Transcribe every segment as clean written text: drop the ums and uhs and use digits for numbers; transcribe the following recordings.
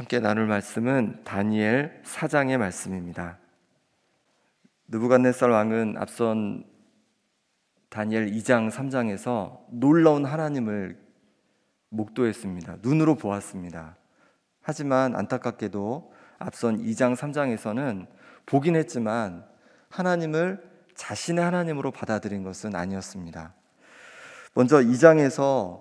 함께 나눌 말씀은 다니엘 4장의 말씀입니다. 느부갓네살 왕은 앞선 다니엘 2장, 3장에서 놀라운 하나님을 목도했습니다. 눈으로 보았습니다. 하지만 안타깝게도 앞선 2장, 3장에서는 보긴 했지만 하나님을 자신의 하나님으로 받아들인 것은 아니었습니다. 먼저 2장에서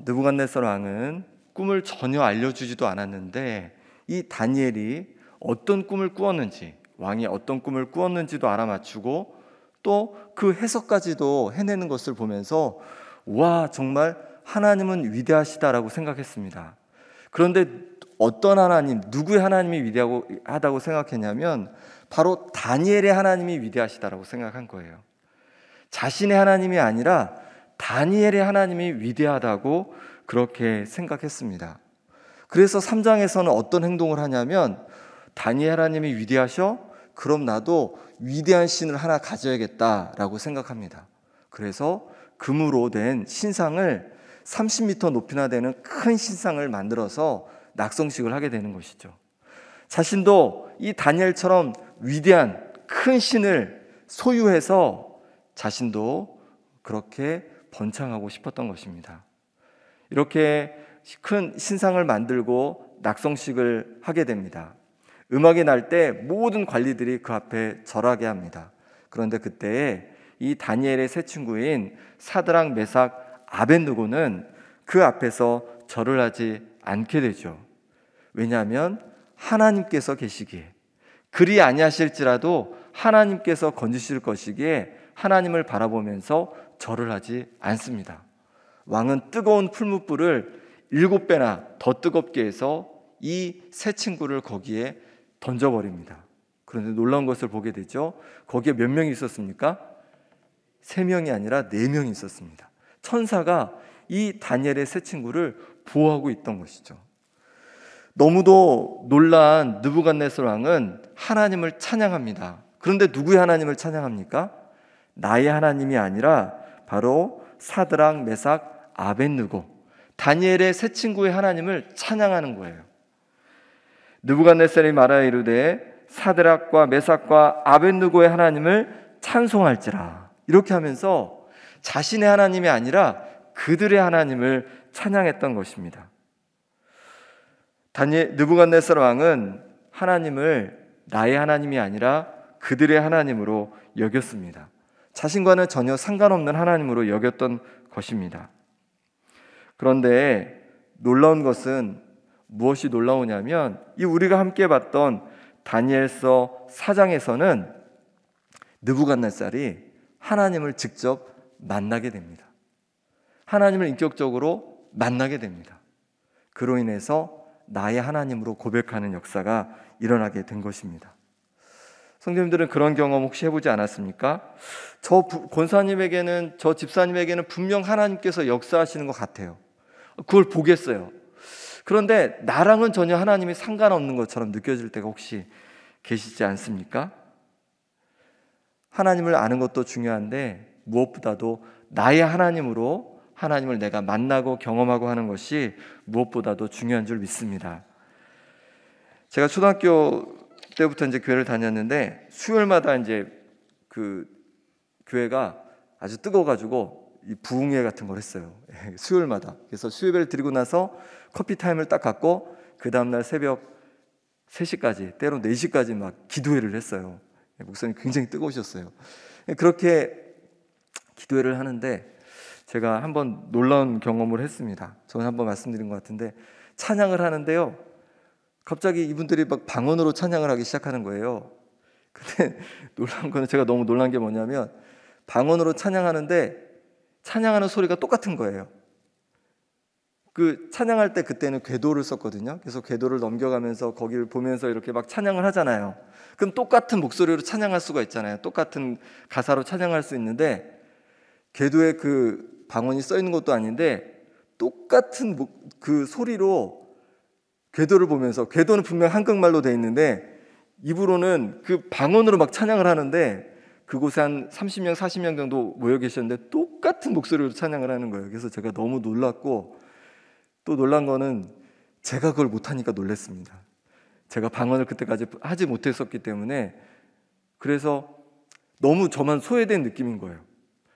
느부갓네살 왕은 꿈을 전혀 알려주지도 않았는데 이 다니엘이 어떤 꿈을 꾸었는지, 왕이 어떤 꿈을 꾸었는지도 알아맞추고 또 그 해석까지도 해내는 것을 보면서 와, 정말 하나님은 위대하시다라고 생각했습니다. 그런데 어떤 하나님, 누구의 하나님이 위대하다고 생각했냐면 바로 다니엘의 하나님이 위대하시다라고 생각한 거예요. 자신의 하나님이 아니라 다니엘의 하나님이 위대하다고 그렇게 생각했습니다. 그래서 3장에서는 어떤 행동을 하냐면 다니엘 하나님이 위대하셔? 그럼 나도 위대한 신을 하나 가져야겠다라고 생각합니다. 그래서 금으로 된 신상을 30m 높이나 되는 큰 신상을 만들어서 낙성식을 하게 되는 것이죠. 자신도 이 다니엘처럼 위대한 큰 신을 소유해서 자신도 그렇게 번창하고 싶었던 것입니다. 이렇게 큰 신상을 만들고 낙성식을 하게 됩니다. 음악이 날 때 모든 관리들이 그 앞에 절하게 합니다. 그런데 그때 이 다니엘의 세 친구인 사드락, 메삭, 아벳느고는 그 앞에서 절을 하지 않게 되죠. 왜냐하면 하나님께서 계시기에, 그리 아니하실지라도 하나님께서 건지실 것이기에 하나님을 바라보면서 절을 하지 않습니다. 왕은 뜨거운 풀무불을 7배나 더 뜨겁게 해서 이 세 친구를 거기에 던져버립니다. 그런데 놀라운 것을 보게 되죠. 거기에 몇 명이 있었습니까? 3명이 아니라 4명이 있었습니다. 천사가 이 다니엘의 세 친구를 보호하고 있던 것이죠. 너무도 놀란 느부갓네살 왕은 하나님을 찬양합니다. 그런데 누구의 하나님을 찬양합니까? 나의 하나님이 아니라 바로 사드락, 메삭, 아벳느고, 다니엘의 세 친구의 하나님을 찬양하는 거예요. 느부갓네살이 말하여 이르되 사드락과 메삭과 아벳느고의 하나님을 찬송할지라, 이렇게 하면서 자신의 하나님이 아니라 그들의 하나님을 찬양했던 것입니다. 느부갓네살 왕은 하나님을 나의 하나님이 아니라 그들의 하나님으로 여겼습니다. 자신과는 전혀 상관없는 하나님으로 여겼던 것입니다. 그런데 놀라운 것은 무엇이 놀라우냐면 이 우리가 함께 봤던 다니엘서 4장에서는 느부갓네살이 하나님을 직접 만나게 됩니다. 하나님을 인격적으로 만나게 됩니다. 그로 인해서 나의 하나님으로 고백하는 역사가 일어나게 된 것입니다. 성도님들은 그런 경험 혹시 해보지 않았습니까? 저 권사님에게는, 저 집사님에게는 분명 하나님께서 역사하시는 것 같아요. 그걸 보겠어요. 그런데 나랑은 전혀 하나님이 상관없는 것처럼 느껴질 때가 혹시 계시지 않습니까? 하나님을 아는 것도 중요한데 무엇보다도 나의 하나님으로 하나님을 내가 만나고 경험하고 하는 것이 무엇보다도 중요한 줄 믿습니다. 제가 초등학교 때부터 이제 교회를 다녔는데 수요일마다 이제 그 교회가 아주 뜨거워가지고 이 부흥회 같은 걸 했어요. 수요일마다. 그래서 수요예배를 드리고 나서 커피 타임을 딱 갖고 그 다음날 새벽 3시까지, 때로 4시까지 막 기도회를 했어요. 목사님 굉장히 뜨거우셨어요. 그렇게 기도회를 하는데 제가 한번 놀라운 경험을 했습니다. 저는 한번 말씀드린 것 같은데 찬양을 하는데요, 갑자기 이분들이 막 방언으로 찬양을 하기 시작하는 거예요. 근데 놀라운 거는, 제가 너무 놀란 게 뭐냐면 방언으로 찬양하는데 찬양하는 소리가 똑같은 거예요. 그 찬양할 때 그때는 궤도를 썼거든요. 그래서 궤도를 넘겨가면서 거기를 보면서 이렇게 막 찬양을 하잖아요. 그럼 똑같은 목소리로 찬양할 수가 있잖아요. 똑같은 가사로 찬양할 수 있는데 궤도에 그 방언이 써 있는 것도 아닌데 똑같은 그 소리로 궤도를 보면서, 궤도는 분명 한국말로 돼 있는데 입으로는 그 방언으로 막 찬양을 하는데 그곳에 한 30명, 40명 정도 모여 계셨는데 똑같은 목소리로 찬양을 하는 거예요. 그래서 제가 너무 놀랐고, 또 놀란 거는 제가 그걸 못하니까 놀랐습니다. 제가 방언을 그때까지 하지 못했었기 때문에, 그래서 너무 저만 소외된 느낌인 거예요.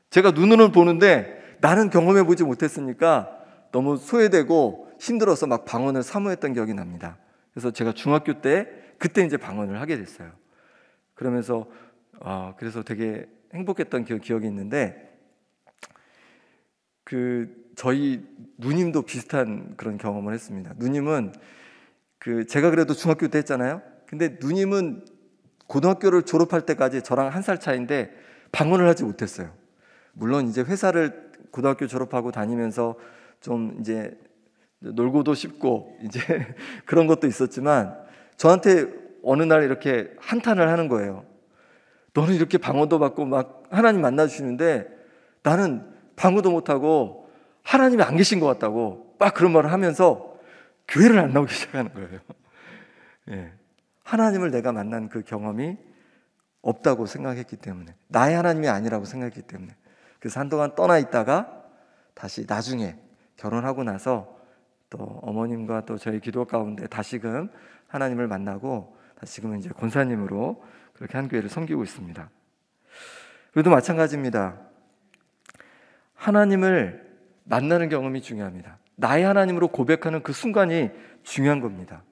제가 눈으로는 보는데 나는 경험해 보지 못했으니까 너무 소외되고 힘들어서 막 방언을 사모했던 기억이 납니다. 그래서 제가 중학교 때 그때 이제 방언을 하게 됐어요. 그러면서 그래서 되게 행복했던 기억이 있는데, 저희 누님도 비슷한 그런 경험을 했습니다. 누님은 제가 그래도 중학교 때 했잖아요. 근데 누님은 고등학교를 졸업할 때까지 저랑 1살 차이인데 방언을 하지 못했어요. 물론 이제 회사를 고등학교 졸업하고 다니면서 좀 이제 놀고도 싶고 이제 그런 것도 있었지만, 저한테 어느 날 이렇게 한탄을 하는 거예요. 너는 이렇게 방언도 받고 막 하나님 만나주시는데 나는 방언도 못하고 하나님이 안 계신 것 같다고 막 그런 말을 하면서 교회를 안 나오기 시작하는 거예요. 예. 하나님을 내가 만난 그 경험이 없다고 생각했기 때문에, 나의 하나님이 아니라고 생각했기 때문에. 그래서 한동안 떠나 있다가 다시 나중에 결혼하고 나서 또 어머님과 또 저희 기도 가운데 다시금 하나님을 만나고 다시금은 이제 권사님으로 그렇게 한 교회를 섬기고 있습니다. 그래도 마찬가지입니다. 하나님을 만나는 경험이 중요합니다. 나의 하나님으로 고백하는 그 순간이 중요한 겁니다.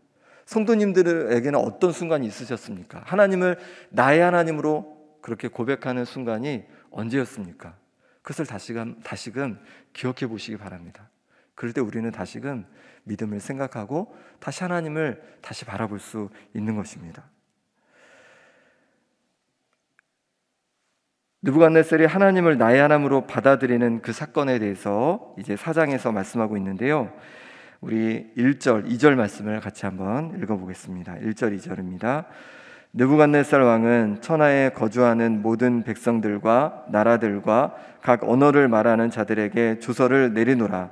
성도님들에게는 어떤 순간이 있으셨습니까? 하나님을 나의 하나님으로 그렇게 고백하는 순간이 언제였습니까? 그것을 다시금 기억해 보시기 바랍니다. 그럴 때 우리는 다시금 믿음을 생각하고 다시 하나님을 다시 바라볼 수 있는 것입니다. 느부갓네살이 하나님을 나의 하나님으로 받아들이는 그 사건에 대해서 이제 4장에서 말씀하고 있는데요. 우리 1절, 2절 말씀을 같이 한번 읽어보겠습니다. 1절, 2절입니다. 느부갓네살 왕은 천하에 거주하는 모든 백성들과 나라들과 각 언어를 말하는 자들에게 조서를 내리노라.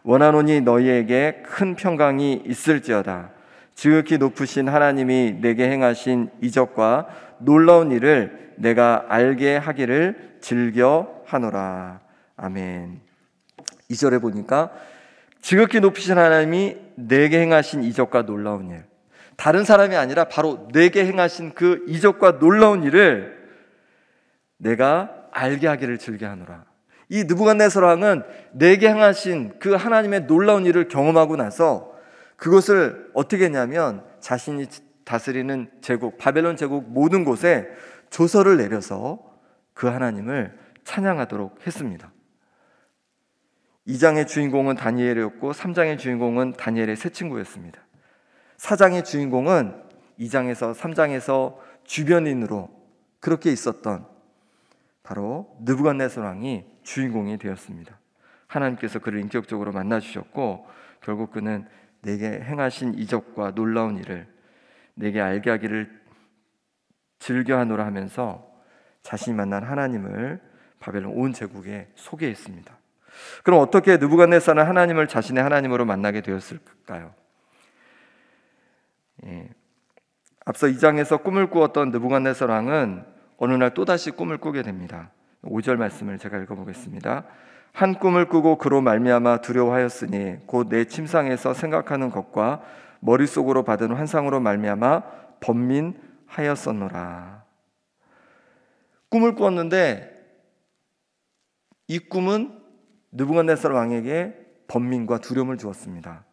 원하노니 너희에게 큰 평강이 있을지어다. 지극히 높으신 하나님이 내게 행하신 이적과 놀라운 일을 내가 알게 하기를 즐겨 하노라. 아멘. 2절에 보니까 지극히 높으신 하나님이 내게 행하신 이적과 놀라운 일, 다른 사람이 아니라 바로 내게 행하신 그 이적과 놀라운 일을 내가 알게 하기를 즐겨 하노라. 이 느부갓네살 왕은 내게 행하신 그 하나님의 놀라운 일을 경험하고 나서 그것을 어떻게 했냐면 자신이 다스리는 제국, 바벨론 제국 모든 곳에 조서를 내려서 그 하나님을 찬양하도록 했습니다. 2장의 주인공은 다니엘이었고 3장의 주인공은 다니엘의 세 친구였습니다. 4장의 주인공은 2장에서 3장에서 주변인으로 그렇게 있었던 바로 느부갓네살 왕이 주인공이 되었습니다. 하나님께서 그를 인격적으로 만나주셨고 결국 그는 내게 행하신 이적과 놀라운 일을 내게 알게 하기를 즐겨하노라 하면서 자신이 만난 하나님을 바벨론 온 제국에 소개했습니다. 그럼 어떻게 느부갓네살은 하나님을 자신의 하나님으로 만나게 되었을까요? 앞서 2장에서 꿈을 꾸었던 느부갓네살 왕은 어느 날 또다시 꿈을 꾸게 됩니다. 5절 말씀을 제가 읽어보겠습니다. 한 꿈을 꾸고 그로 말미암아 두려워하였으니 곧 내 침상에서 생각하는 것과 머릿속으로 받은 환상으로 말미암아 번민하였었노라. 꿈을 꾸었는데 이 꿈은 느부갓네살 왕에게 번민과 두려움을 주었습니다.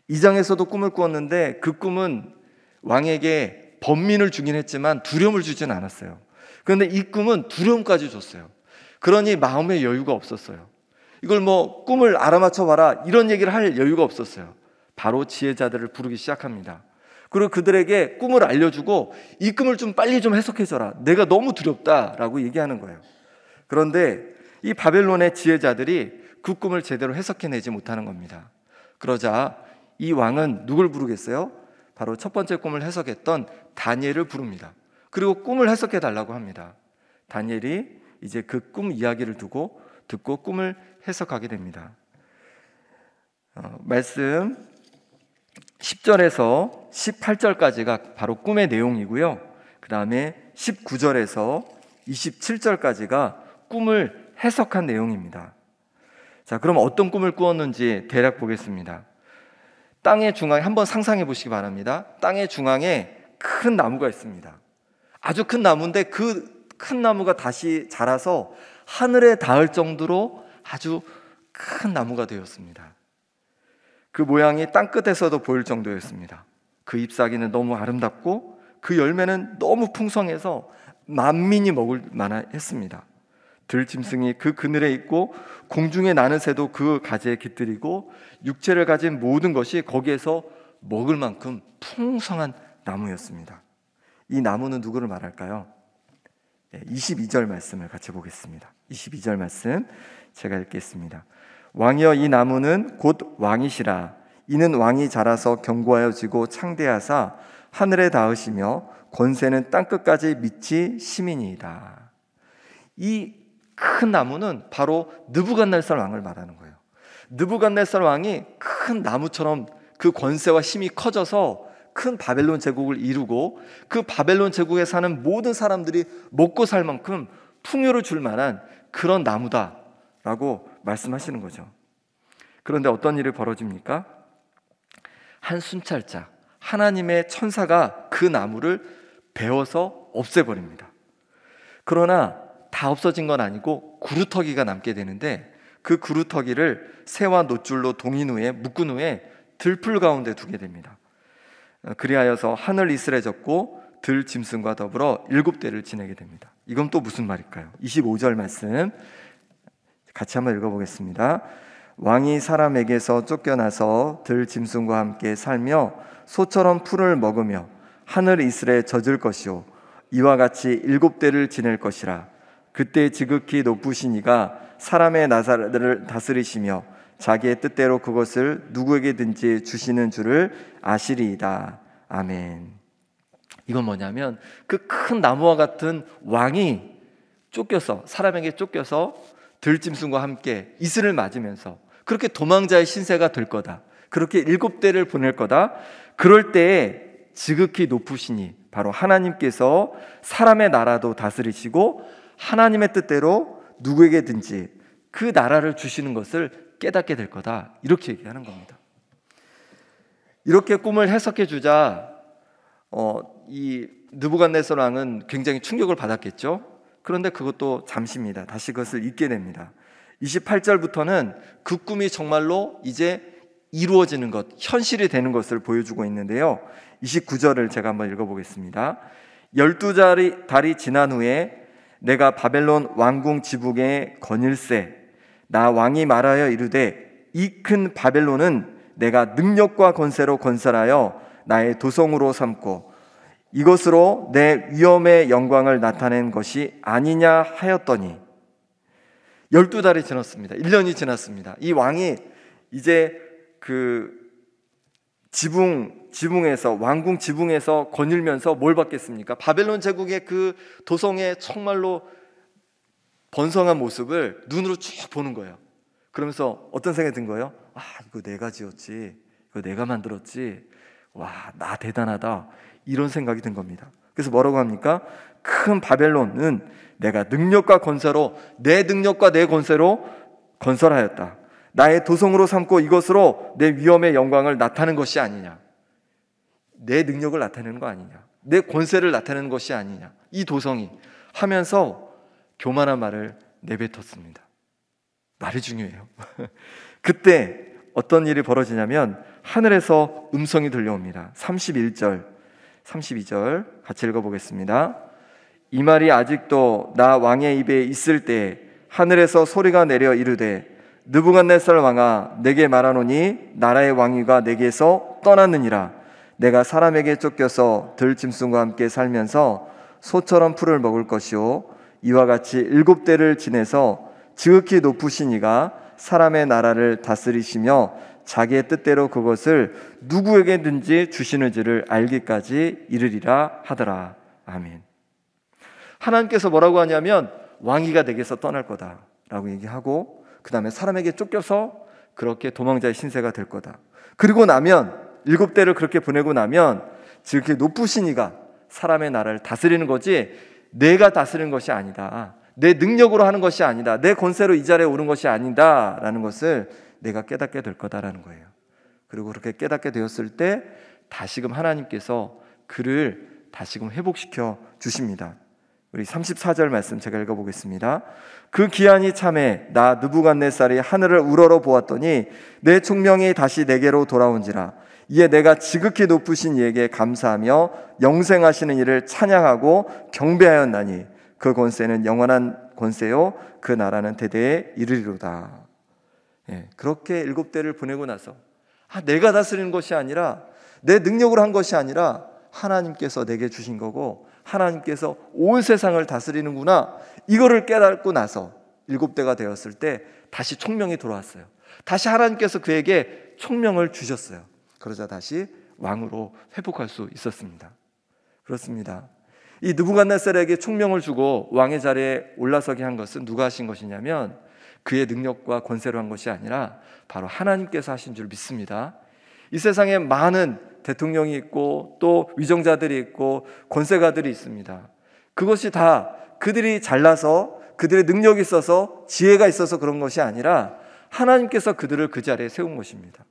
2장에서도 꿈을 꾸었는데 그 꿈은 왕에게 번민을 주긴 했지만 두려움을 주진 않았어요. 그런데 이 꿈은 두려움까지 줬어요. 그러니 마음의 여유가 없었어요. 이걸 꿈을 알아맞혀 봐라 이런 얘기를 할 여유가 없었어요. 바로 지혜자들을 부르기 시작합니다. 그리고 그들에게 꿈을 알려주고 이 꿈을 좀 빨리 좀 해석해줘라. 내가 너무 두렵다라고 얘기하는 거예요. 그런데 이 바벨론의 지혜자들이 그 꿈을 제대로 해석해내지 못하는 겁니다. 그러자 이 왕은 누굴 부르겠어요? 바로 첫 번째 꿈을 해석했던 다니엘을 부릅니다. 그리고 꿈을 해석해 달라고 합니다. 다니엘이 이제 그 꿈 이야기를 듣고 꿈을 해석하게 됩니다. 말씀 10절에서 18절까지가 바로 꿈의 내용이고요. 그 다음에 19절에서 27절까지가 꿈을 해석한 내용입니다. 자, 그럼 어떤 꿈을 꾸었는지 대략 보겠습니다. 땅의 중앙에 한번 상상해 보시기 바랍니다. 땅의 중앙에 큰 나무가 있습니다. 아주 큰 나무인데 그 큰 나무가 다시 자라서 하늘에 닿을 정도로 아주 큰 나무가 되었습니다. 그 모양이 땅끝에서도 보일 정도였습니다. 그 잎사귀는 너무 아름답고 그 열매는 너무 풍성해서 만민이 먹을 만했습니다. 들짐승이 그 그늘에 있고 공중에 나는 새도 그 가지에 깃들이고 육체를 가진 모든 것이 거기에서 먹을 만큼 풍성한 나무였습니다. 이 나무는 누구를 말할까요? 22절 말씀을 같이 보겠습니다. 22절 말씀 제가 읽겠습니다. 왕이여 이 나무는 곧 왕이시라. 이는 왕이 자라서 견고하여 지고 창대하사 하늘에 닿으시며 권세는 땅끝까지 미치 시민이이다. 이 큰 나무는 바로 느부갓네살 왕을 말하는 거예요. 느부갓네살 왕이 큰 나무처럼 그 권세와 힘이 커져서 큰 바벨론 제국을 이루고 그 바벨론 제국에 사는 모든 사람들이 먹고 살 만큼 풍요를 줄 만한 그런 나무다라고 말씀하시는 거죠. 그런데 어떤 일이 벌어집니까? 한 순찰자, 하나님의 천사가 그 나무를 베어서 없애버립니다. 그러나 다 없어진 건 아니고 구루터기가 남게 되는데 그 구루터기를 새와 놋줄로 동인 후에 묶은 후에 들풀 가운데 두게 됩니다. 그리하여서 하늘 이슬해졌고 들 짐승과 더불어 7대를 지내게 됩니다. 이건 또 무슨 말일까요? 25절 말씀 같이 한번 읽어보겠습니다. 왕이 사람에게서 쫓겨나서 들 짐승과 함께 살며 소처럼 풀을 먹으며 하늘 이슬에 젖을 것이요 이와 같이 7대를 지낼 것이라. 그때 지극히 높으신 이가 사람의 나사를 다스리시며 자기의 뜻대로 그것을 누구에게든지 주시는 줄을 아시리이다. 아멘. 이건 뭐냐면 그 큰 나무와 같은 왕이 쫓겨서 사람에게 쫓겨서 들짐승과 함께 이슬을 맞으면서 그렇게 도망자의 신세가 될 거다. 그렇게 7대를 보낼 거다. 그럴 때에 지극히 높으시니 바로 하나님께서 사람의 나라도 다스리시고 하나님의 뜻대로 누구에게든지 그 나라를 주시는 것을 깨닫게 될 거다. 이렇게 얘기하는 겁니다. 이렇게 꿈을 해석해 주자 이 느부갓네살 왕은 굉장히 충격을 받았겠죠. 그런데 그것도 잠시입니다. 다시 그것을 잊게 됩니다. 28절부터는 그 꿈이 정말로 이제 이루어지는 것, 현실이 되는 것을 보여주고 있는데요. 29절을 제가 한번 읽어보겠습니다. 12달이 지난 후에 내가 바벨론 왕궁 지붕에 거닐세. 나 왕이 말하여 이르되 이 큰 바벨론은 내가 능력과 권세로 건설하여 나의 도성으로 삼고 이것으로 내 위엄의 영광을 나타낸 것이 아니냐 하였더니 12달이 지났습니다. 1년이 지났습니다. 이 왕이 이제 그 지붕에서 왕궁 지붕에서 거닐면서 뭘 받겠습니까? 바벨론 제국의 그 도성의 정말로 번성한 모습을 눈으로 쭉 보는 거예요. 그러면서 어떤 생각이 든 거예요? 아, 이거 내가 지었지, 이거 내가 만들었지, 와, 나 대단하다, 이런 생각이 든 겁니다. 그래서 뭐라고 합니까? 큰 바벨론은 내가 능력과 권세로, 내 능력과 내 권세로 건설하였다. 나의 도성으로 삼고 이것으로 내 위엄의 영광을 나타내는 것이 아니냐. 내 능력을 나타내는 거 아니냐. 내 권세를 나타내는 것이 아니냐. 이 도성이 하면서 교만한 말을 내뱉었습니다. 말이 중요해요. 그때 어떤 일이 벌어지냐면 하늘에서 음성이 들려옵니다. 32절 같이 읽어보겠습니다. 이 말이 아직도 나 왕의 입에 있을 때 하늘에서 소리가 내려 이르되 느부갓네살 왕아 내게 말하노니 나라의 왕위가 내게서 떠났느니라. 내가 사람에게 쫓겨서 들짐승과 함께 살면서 소처럼 풀을 먹을 것이요 이와 같이 7대를 지내서 지극히 높으신 이가 사람의 나라를 다스리시며 자기의 뜻대로 그것을 누구에게든지 주시는지를 알기까지 이르리라 하더라. 아멘. 하나님께서 뭐라고 하냐면 왕위가 내게서 떠날 거다라고 얘기하고 그 다음에 사람에게 쫓겨서 그렇게 도망자의 신세가 될 거다. 그리고 나면 7대를 그렇게 보내고 나면 지극히 높으신 이가 사람의 나라를 다스리는 거지 내가 다스리는 것이 아니다. 내 능력으로 하는 것이 아니다. 내 권세로 이 자리에 오른 것이 아니다 라는 것을 내가 깨닫게 될 거다라는 거예요. 그리고 그렇게 깨닫게 되었을 때 다시금 하나님께서 그를 다시금 회복시켜 주십니다. 우리 34절 말씀 제가 읽어보겠습니다. 그 기한이 참에 나 느부갓네살이 하늘을 우러러 보았더니 내 총명이 다시 내게로 돌아온지라. 이에 내가 지극히 높으신 이에게 감사하며 영생하시는 이를 찬양하고 경배하였나니 그 권세는 영원한 권세요 그 나라는 대대에 이르리로다. 그렇게 7대를 보내고 나서 내가 다스리는 것이 아니라 내 능력으로 한 것이 아니라 하나님께서 내게 주신 거고 하나님께서 온 세상을 다스리는구나, 이거를 깨닫고 나서 7대가 되었을 때 다시 총명이 돌아왔어요. 다시 하나님께서 그에게 총명을 주셨어요. 그러자 다시 왕으로 회복할 수 있었습니다. 그렇습니다. 이 느부갓네살에게 총명을 주고 왕의 자리에 올라서게 한 것은 누가 하신 것이냐면 그의 능력과 권세로 한 것이 아니라 바로 하나님께서 하신 줄 믿습니다. 이 세상에 많은 대통령이 있고 또 위정자들이 있고 권세가들이 있습니다. 그것이 다 그들이 잘나서 그들의 능력이 있어서 지혜가 있어서 그런 것이 아니라 하나님께서 그들을 그 자리에 세운 것입니다.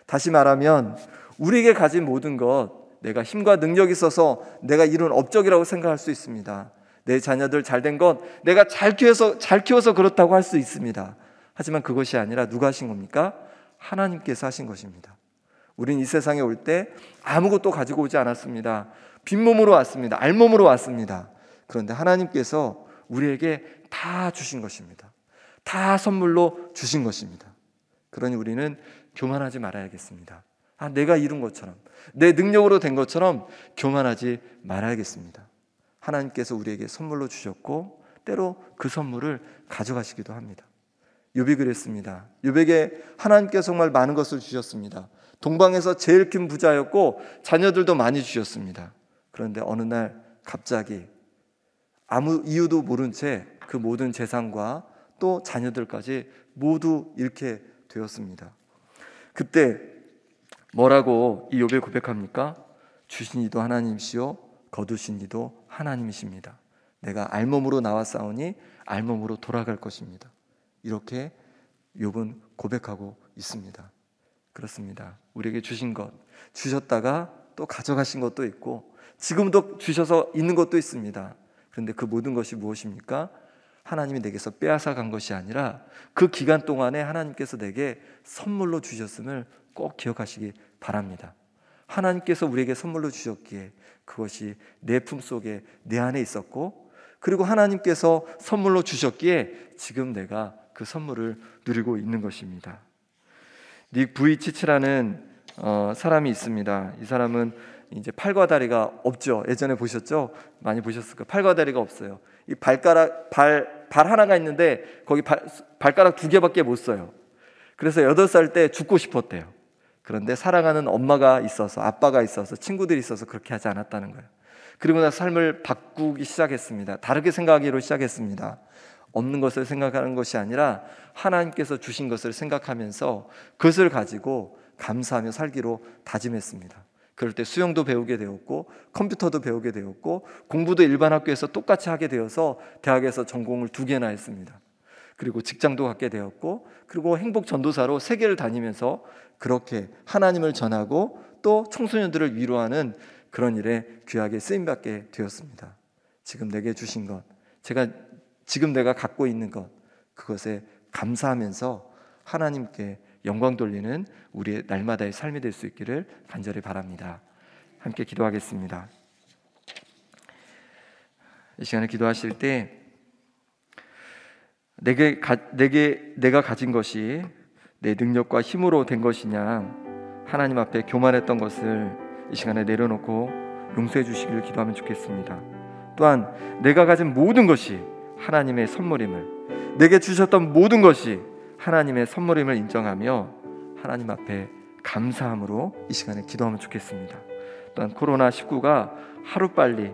다시 말하면 우리에게 가진 모든 것, 내가 힘과 능력이 있어서 내가 이룬 업적이라고 생각할 수 있습니다. 내 자녀들 잘된 것 내가 잘 키워서 그렇다고 할 수 있습니다. 하지만 그것이 아니라 누가 하신 겁니까? 하나님께서 하신 것입니다. 우린 이 세상에 올 때 아무것도 가지고 오지 않았습니다. 빈몸으로 왔습니다. 알몸으로 왔습니다. 그런데 하나님께서 우리에게 다 주신 것입니다. 다 선물로 주신 것입니다. 그러니 우리는 교만하지 말아야겠습니다. 내가 이룬 것처럼, 내 능력으로 된 것처럼 교만하지 말아야겠습니다. 하나님께서 우리에게 선물로 주셨고 때로 그 선물을 가져가시기도 합니다. 욥이 그랬습니다. 욥에게 하나님께서 정말 많은 것을 주셨습니다. 동방에서 제일 큰 부자였고 자녀들도 많이 주셨습니다. 그런데 어느 날 갑자기 아무 이유도 모른 채 그 모든 재산과 또 자녀들까지 모두 잃게 되었습니다. 그때 뭐라고 이 욥이 고백합니까? 주신 이도 하나님이시요 거두신 이도 하나님이십니다. 내가 알몸으로 나왔사오니 알몸으로 돌아갈 것입니다. 이렇게 욥은 고백하고 있습니다. 그렇습니다. 우리에게 주신 것, 주셨다가 또 가져가신 것도 있고 지금도 주셔서 있는 것도 있습니다. 그런데 그 모든 것이 무엇입니까? 하나님이 내게서 빼앗아 간 것이 아니라 그 기간 동안에 하나님께서 내게 선물로 주셨음을 꼭 기억하시기 바랍니다. 하나님께서 우리에게 선물로 주셨기에 그것이 내 품속에 내 안에 있었고, 그리고 하나님께서 선물로 주셨기에 지금 내가 그 선물을 누리고 있는 것입니다. 닉 부이치치라는 사람이 있습니다. 이 사람은 이제 팔과 다리가 없죠. 예전에 보셨죠? 많이 보셨을 거예요. 팔과 다리가 없어요. 이 발 하나가 있는데 거기 발가락 2개밖에 못 써요. 그래서 8살 때 죽고 싶었대요. 그런데 사랑하는 엄마가 있어서, 아빠가 있어서, 친구들이 있어서 그렇게 하지 않았다는 거예요. 그리고 나서 삶을 바꾸기 시작했습니다. 다르게 생각하기로 시작했습니다. 없는 것을 생각하는 것이 아니라 하나님께서 주신 것을 생각하면서 그것을 가지고 감사하며 살기로 다짐했습니다. 그럴 때 수영도 배우게 되었고 컴퓨터도 배우게 되었고 공부도 일반 학교에서 똑같이 하게 되어서 대학에서 전공을 2개나 했습니다. 그리고 직장도 갖게 되었고, 그리고 행복 전도사로 세계를 다니면서 그렇게 하나님을 전하고 또 청소년들을 위로하는 그런 일에 귀하게 쓰임받게 되었습니다. 지금 내게 주신 것, 지금 내가 갖고 있는 것, 그것에 감사하면서 하나님께 영광 돌리는 우리의 날마다의 삶이 될 수 있기를 간절히 바랍니다. 함께 기도하겠습니다. 이 시간에 기도하실 때 내가 가진 것이 내 능력과 힘으로 된 것이냐, 하나님 앞에 교만했던 것을 이 시간에 내려놓고 용서해 주시기를 기도하면 좋겠습니다. 또한 내가 가진 모든 것이 하나님의 선물임을, 내게 주셨던 모든 것이 하나님의 선물임을 인정하며 하나님 앞에 감사함으로 이 시간에 기도하면 좋겠습니다. 또한 코로나19가 하루빨리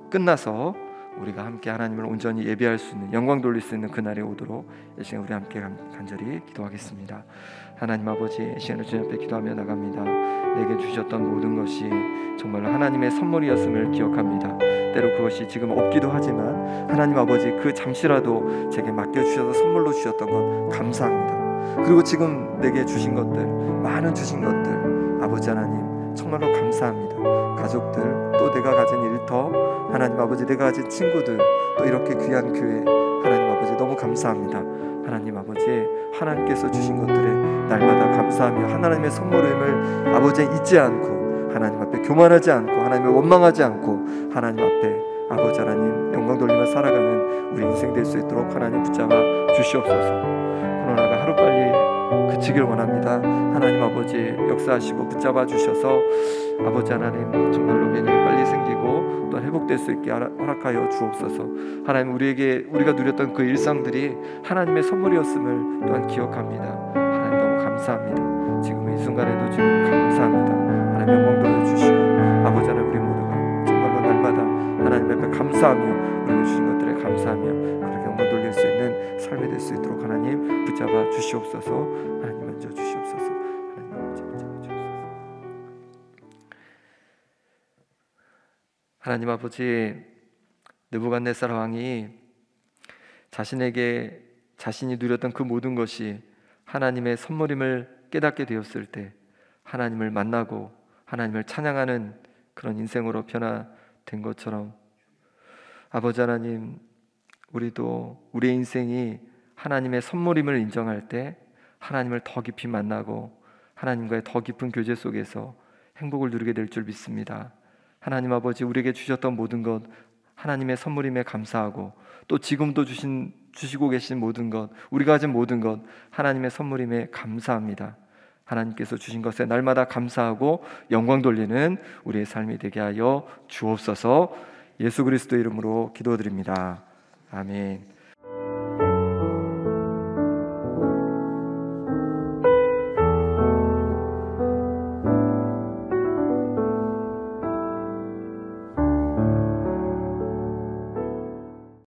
끝나서 우리가 함께 하나님을 온전히 예배할 수 있는, 영광 돌릴 수 있는 그날이 오도록 이 시간 우리 함께 간절히 기도하겠습니다. 하나님 아버지, 이 시간을 주님 앞에 기도하며 나갑니다. 내게 주셨던 모든 것이 정말로 하나님의 선물이었음을 기억합니다. 때로 그것이 지금 없기도 하지만 하나님 아버지, 그 잠시라도 제게 맡겨주셔서 선물로 주셨던 것 감사합니다. 그리고 지금 내게 주신 것들, 많은 주신 것들, 아버지 하나님 정말로 감사합니다. 가족들, 또 내가 가진 일터, 하나님 아버지 내가 가진 친구들, 또 이렇게 귀한 교회, 하나님 아버지 너무 감사합니다. 하나님 아버지, 하나님께서 주신 것들에 날마다 감사하며 하나님의 선물임을 아버지 잊지 않고, 하나님 앞에 교만하지 않고, 하나님을 원망하지 않고, 하나님 앞에 아버지 하나님 영광 돌리며 살아가는 우리 인생 될 수 있도록 하나님 붙잡아 주시옵소서. 코로나가 하루빨리 그치길 원합니다. 하나님 아버지 역사하시고 붙잡아 주셔서 아버지 하나님 정말로 괜히 빨리 생기고 또 회복될 수 있게 허락하여 주옵소서. 하나님, 우리가 누렸던 그 일상들이 하나님의 선물이었음을 또한 기억합니다. 하나님 너무 감사합니다. 지금 이 순간에도 지금 감사합니다. 하나님 영광 돌려주시고 아버지 하나님, 우리 모두가 정말로 날마다 하나님 앞에 감사하며 우리가 주신 것들에 감사하며 그렇게 영광 돌릴 수 있는 삶이 될 수 있도록 하나님 붙잡아 주시옵소서. 하나님 만져 주시옵소서. 하나님 아버지 붙잡아 주옵소서. 하나님 아버지, 느부갓네살 왕이 자신이 누렸던 그 모든 것이 하나님의 선물임을 깨닫게 되었을 때 하나님을 만나고 하나님을 찬양하는 그런 인생으로 변화된 것처럼, 아버지 하나님, 우리도 우리의 인생이 하나님의 선물임을 인정할 때 하나님을 더 깊이 만나고 하나님과의 더 깊은 교제 속에서 행복을 누리게 될 줄 믿습니다. 하나님 아버지, 우리에게 주셨던 모든 것 하나님의 선물임에 감사하고, 또 지금도 주시고 계신 모든 것, 우리가 가진 모든 것 하나님의 선물임에 감사합니다. 하나님께서 주신 것에 날마다 감사하고 영광 돌리는 우리의 삶이 되게 하여 주옵소서. 예수 그리스도 이름으로 기도드립니다. 아멘.